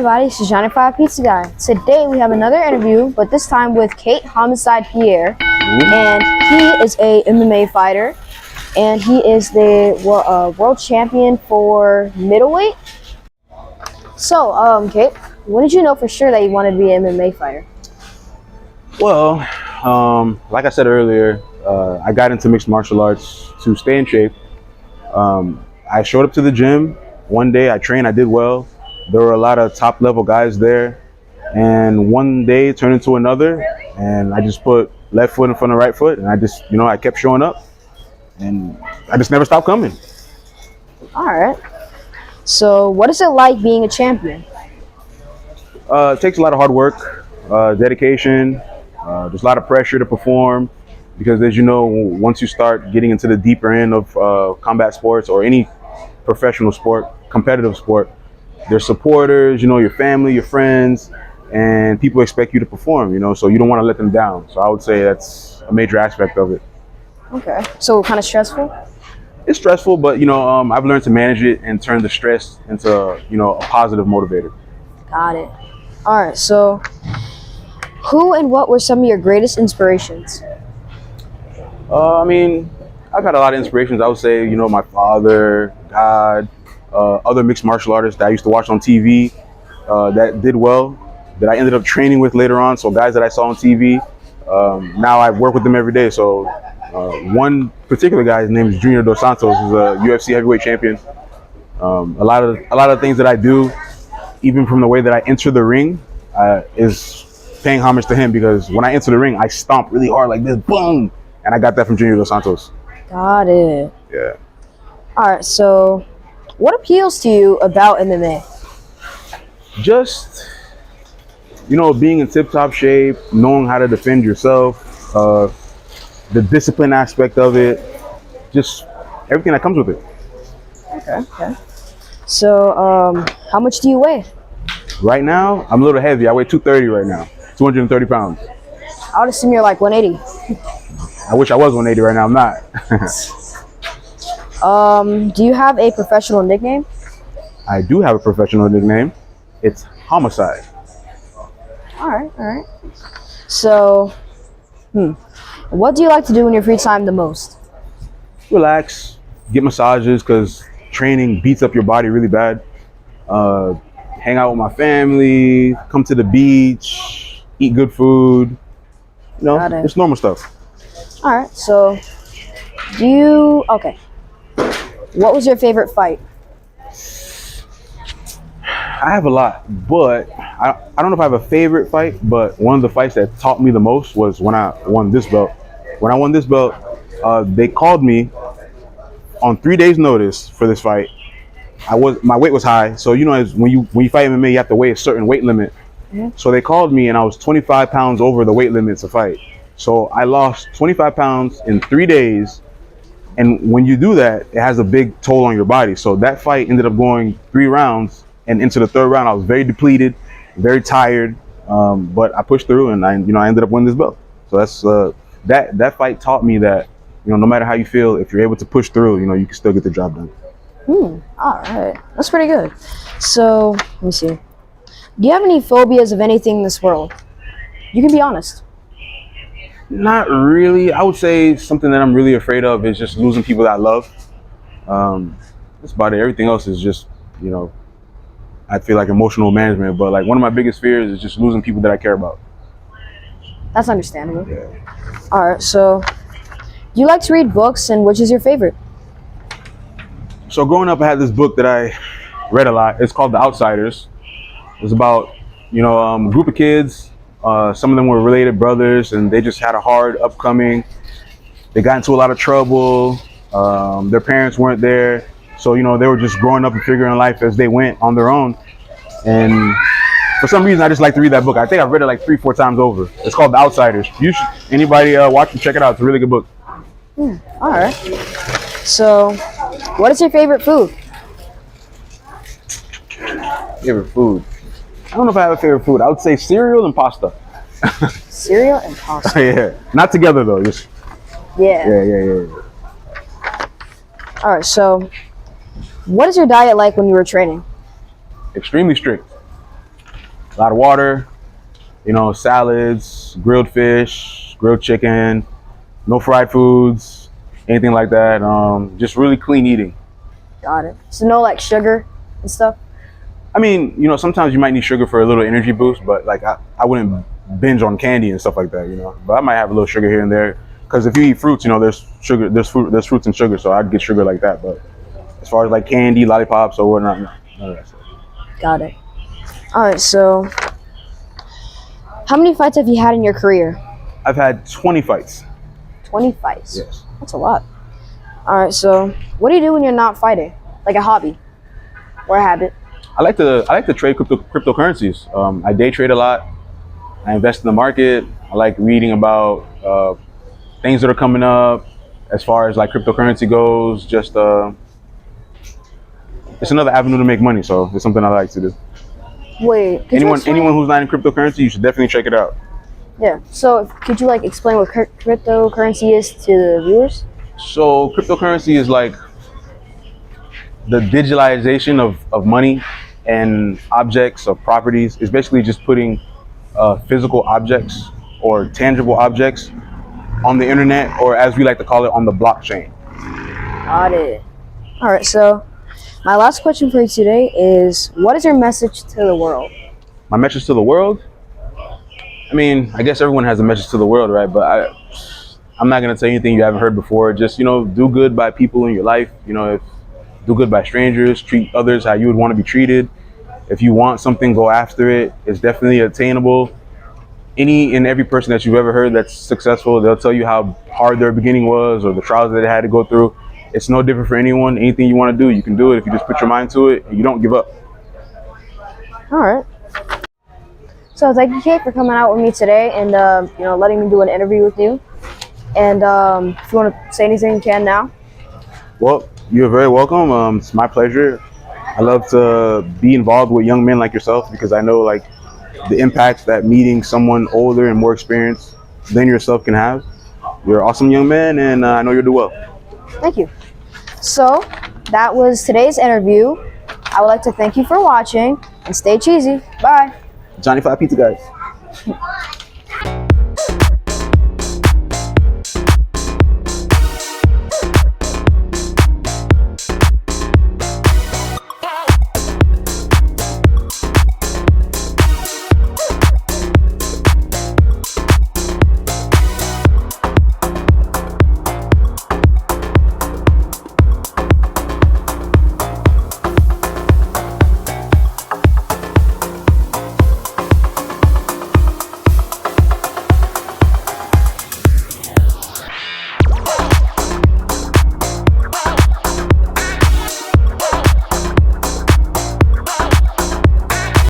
everybody, this is Johnny Five Pizza Guy. Today we have another interview, but this time with Kate Homicide Pierre, and he is a MMA fighter, and he is the world champion for middleweight. So, Kate, when did you know for sure that you wanted to be an MMA fighter? Well, like I said earlier, I got into mixed martial arts to stay in shape. I showed up to the gym one day, I trained, I did well. There were a lot of top level guys there, and one day turned into another, and I just put left foot in front of right foot, and I kept showing up, and I just never stopped coming. All right. So, what is it like being a champion? It takes a lot of hard work, dedication. There's a lot of pressure to perform because, as you know, once you start getting into the deeper end of combat sports or any professional sport, competitive sport, there's supporters, your family, your friends, and people expect you to perform, so you don't want to let them down. So I would say that's a major aspect of it. Okay. So, kind of stressful? It's stressful, but, I've learned to manage it and turn the stress into, a positive motivator. Got it. All right. So, who and what were some of your greatest inspirations? I've had a lot of inspirations. I would say, my father, God, other mixed martial artists that I used to watch on TV that did well, that I ended up training with later on. So guys that I saw on TV, now I work with them every day. So one particular guy, his name is Junior Dos Santos, is a UFC heavyweight champion. A lot of things that I do, even from the way that I enter the ring, is paying homage to him, because when I enter the ring, I stomp really hard like this, boom, and I got that from Junior Dos Santos. Got it. Yeah. All right. So, what appeals to you about MMA? Just, being in tip-top shape, knowing how to defend yourself, the discipline aspect of it, just everything that comes with it. Okay. So, how much do you weigh? Right now, I'm a little heavy. I weigh 230 right now, 230 pounds. I would assume you're like 180. I wish I was 180 right now. I'm not. Do you have a professional nickname? I do have a professional nickname. It's Homicide. All right. So, what do you like to do in your free time the most? Relax, get massages, because training beats up your body really bad. Hang out with my family, come to the beach, eat good food. It's normal stuff. All right. So, what was your favorite fight? I have a lot, but I don't know if I have a favorite fight, but one of the fights that taught me the most was when I won this belt. When I won this belt, they called me on 3 days' notice for this fight. My weight was high, so when you fight MMA, you have to weigh a certain weight limit. Mm-hmm. So they called me, and I was 25 pounds over the weight limit to fight. So I lost 25 pounds in 3 days. And when you do that, it has a big toll on your body. So that fight ended up going 3 rounds, and into the 3rd round, I was very depleted, very tired. But I pushed through, and I ended up winning this belt. So that's that fight taught me that no matter how you feel, if you're able to push through, you can still get the job done. All right, that's pretty good. So let me see. Do you have any phobias of anything in this world? You can be honest. Not really. I would say something that I'm really afraid of is just losing people that I love. That's about it. Everything else is just, I feel like emotional management. But like one of my biggest fears is just losing people that I care about. That's understandable. Yeah. All right. So, do you like to read books, and which is your favorite? So growing up, I had this book that I read a lot. It's called The Outsiders. It was about, a group of kids. Some of them were related brothers, and they just had a hard upcoming. They got into a lot of trouble. Their parents weren't there. So, they were just growing up and figuring life as they went on their own. And for some reason, I just like to read that book. I think I've read it like 3-4 times over. It's called The Outsiders. Anybody watch and check it out. It's a really good book. All right. So, what is your favorite food? Favorite food? I don't know if I have a favorite food. I would say cereal and pasta. Cereal and pasta. Yeah, not together though. Just Yeah. All right. So, what is your diet like when you were training? Extremely strict. a lot of water, you know, salads, grilled fish, grilled chicken, no fried foods, anything like that. Just really clean eating. Got it. So no like sugar and stuff? I mean, you know, sometimes you might need sugar for a little energy boost, but like I wouldn't binge on candy and stuff like that, you know. But I might have a little sugar here and there, because if you eat fruits, you know, there's sugar, there's fruits and sugar, so I'd get sugar like that. But as far as like candy, lollipops, or whatnot, no, none of that stuff. Got it. All right, so how many fights have you had in your career? I've had 20 fights. 20 fights? Yes. That's a lot. All right, so what do you do when you're not fighting? Like a hobby or a habit? I like to trade cryptocurrencies. I day trade a lot. I invest in the market. I like reading about things that are coming up as far as like cryptocurrency goes. Just it's another avenue to make money, so it's something I like to do. Wait, Anyone who's not in cryptocurrency, you should definitely check it out. Yeah. So could you like explain what cryptocurrency is to the viewers? So cryptocurrency is like the digitalization of money and objects, of properties. It's basically just putting physical objects or tangible objects on the internet, or as we like to call it, on the blockchain. Got it. All right, so my last question for you today is, what is your message to the world? My message to the world? I mean, I guess everyone has a message to the world, right? But I'm not going to tell you anything you haven't heard before. Just, you know, do good by people in your life. You know, do good by strangers, treat others how you would want to be treated. If you want something, go after it. It's definitely attainable. Any and every person that you've ever heard that's successful, they'll tell you how hard their beginning was or the trials that they had to go through. It's no different for anyone. Anything you want to do, you can do it if you just put your mind to it and you don't give up. All right. So thank you, Kate, for coming out with me today and you know, letting me do an interview with you. And if you want to say anything, you can now. Well, you're very welcome. It's my pleasure. I love to be involved with young men like yourself, because I know like the impact that meeting someone older and more experienced than yourself can have. You're an awesome young man, and I know you'll do well. Thank you. So that was today's interview. I would like to thank you for watching and stay cheesy. Bye. Johnny 5 Pizza, guys.